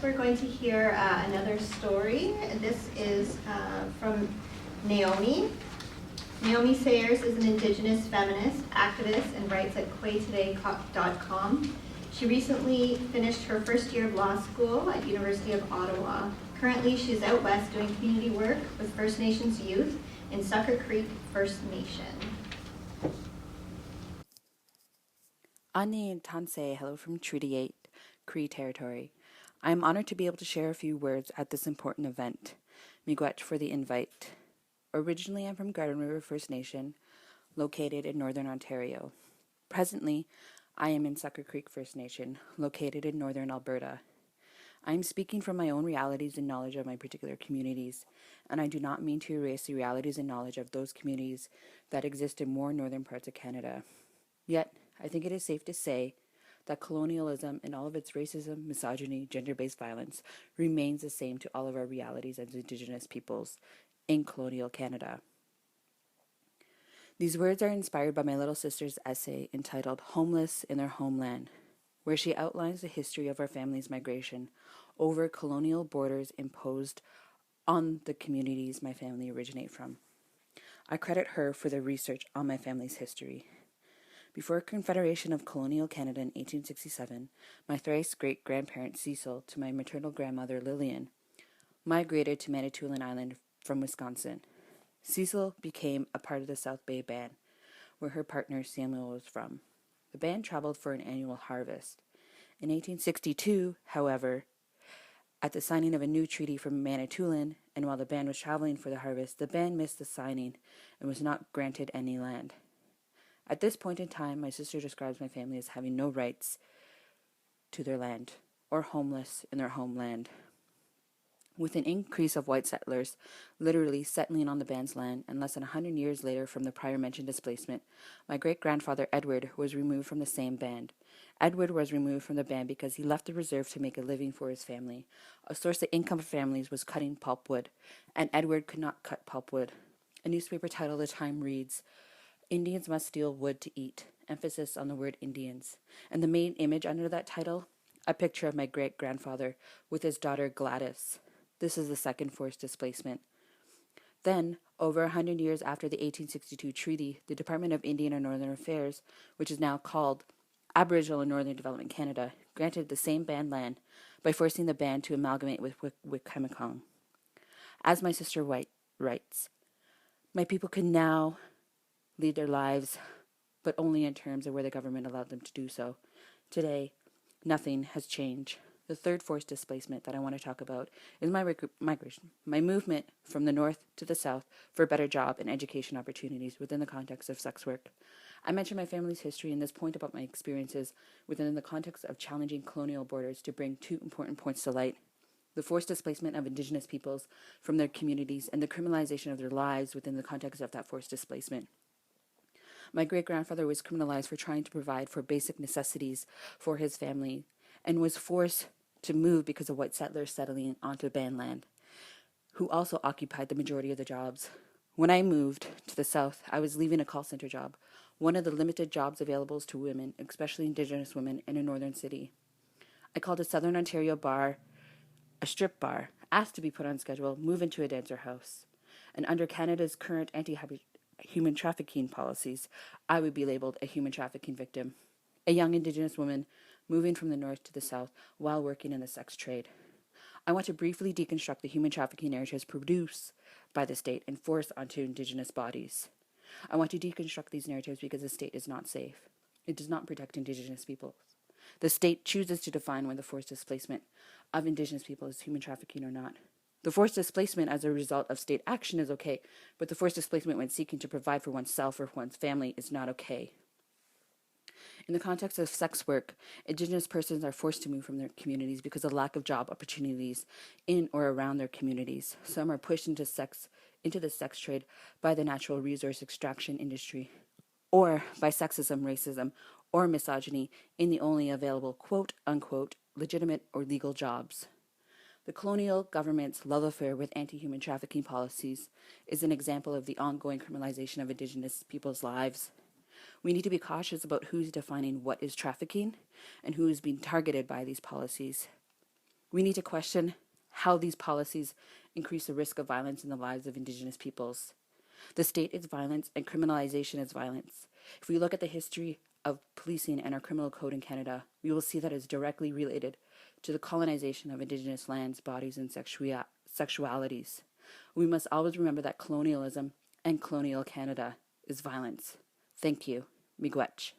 we're going to hear another story. This is from Naomi. Naomi Sayers is an Indigenous feminist, activist, and writes at quaytoday.com. She recently finished her first year of law school at University of Ottawa. Currently, she's out west doing community work with First Nations youth in Sucker Creek First Nation. Ani Tanse, hello from Treaty 8, Cree Territory. I am honored to be able to share a few words at this important event. Miigwech for the invite. Originally, I'm from Garden River First Nation, located in Northern Ontario. Presently, I am in Sucker Creek First Nation, located in Northern Alberta. I am speaking from my own realities and knowledge of my particular communities, and I do not mean to erase the realities and knowledge of those communities that exist in more northern parts of Canada. Yet, I think it is safe to say that colonialism and all of its racism, misogyny, gender-based violence remains the same to all of our realities as Indigenous peoples in colonial Canada. These words are inspired by my little sister's essay entitled Homeless in Their Homeland, where she outlines the history of our family's migration over colonial borders imposed on the communities my family originate from. I credit her for the research on my family's history. Before Confederation of Colonial Canada in 1867, my thrice great-grandparent Cecil to my maternal grandmother Lillian migrated to Manitoulin Island from Wisconsin. Cecil became a part of the South Bay Band, where her partner Samuel was from. The band traveled for an annual harvest. In 1862, however, at the signing of a new treaty from Manitoulin, and while the band was traveling for the harvest, the band missed the signing and was not granted any land. At this point in time, my sister describes my family as having no rights to their land, or homeless in their homeland. With an increase of white settlers literally settling on the band's land, and less than 100 years later from the prior mentioned displacement, my great-grandfather Edward was removed from the same band. Edward was removed from the band because he left the reserve to make a living for his family. A source of income for families was cutting pulpwood, and Edward could not cut pulpwood. A newspaper title at the time reads, Indians must steal wood to eat, emphasis on the word Indians. And the main image under that title, a picture of my great-grandfather with his daughter Gladys. This is the second forced displacement. Then, over 100 years after the 1862 treaty, the Department of Indian and Northern Affairs, which is now called Aboriginal and Northern Development Canada, granted the same band land by forcing the band to amalgamate with Wikwemikong. As my sister White writes, my people can now lead their lives, but only in terms of where the government allowed them to do so. Today, nothing has changed. The third forced displacement that I want to talk about is my migration, my movement from the north to the south for better job and education opportunities within the context of sex work. I mentioned my family's history in this point about my experiences within the context of challenging colonial borders to bring two important points to light: the forced displacement of Indigenous peoples from their communities and the criminalization of their lives within the context of that forced displacement. My great-grandfather was criminalized for trying to provide for basic necessities for his family and was forced to move because of white settlers settling onto band land, who also occupied the majority of the jobs. When I moved to the south, I was leaving a call center job, one of the limited jobs available to women, especially Indigenous women, in a northern city. I called a Southern Ontario bar a strip bar, asked to be put on schedule, move into a dancer house. And under Canada's current anti-human trafficking policies, I would be labeled a human trafficking victim, a young Indigenous woman moving from the north to the south while working in the sex trade. I want to briefly deconstruct the human trafficking narratives produced by the state and forced onto Indigenous bodies. I want to deconstruct these narratives because the state is not safe. It does not protect Indigenous peoples. The state chooses to define when the forced displacement of Indigenous people is human trafficking or not. The forced displacement as a result of state action is okay, but the forced displacement when seeking to provide for oneself or one's family is not okay. In the context of sex work, Indigenous persons are forced to move from their communities because of lack of job opportunities in or around their communities. Some are pushed into the sex trade by the natural resource extraction industry, or by sexism, racism, or misogyny in the only available quote-unquote legitimate or legal jobs. The colonial government's love affair with anti-human trafficking policies is an example of the ongoing criminalization of Indigenous people's lives. We need to be cautious about who's defining what is trafficking and who is being targeted by these policies. We need to question how these policies increase the risk of violence in the lives of Indigenous peoples. The state is violence and criminalization is violence. If we look at the history of policing and our criminal code in Canada, we will see that it is directly related to the colonization of Indigenous lands, bodies, and sexualities. We must always remember that colonialism and colonial Canada is violence. Thank you. Miigwech.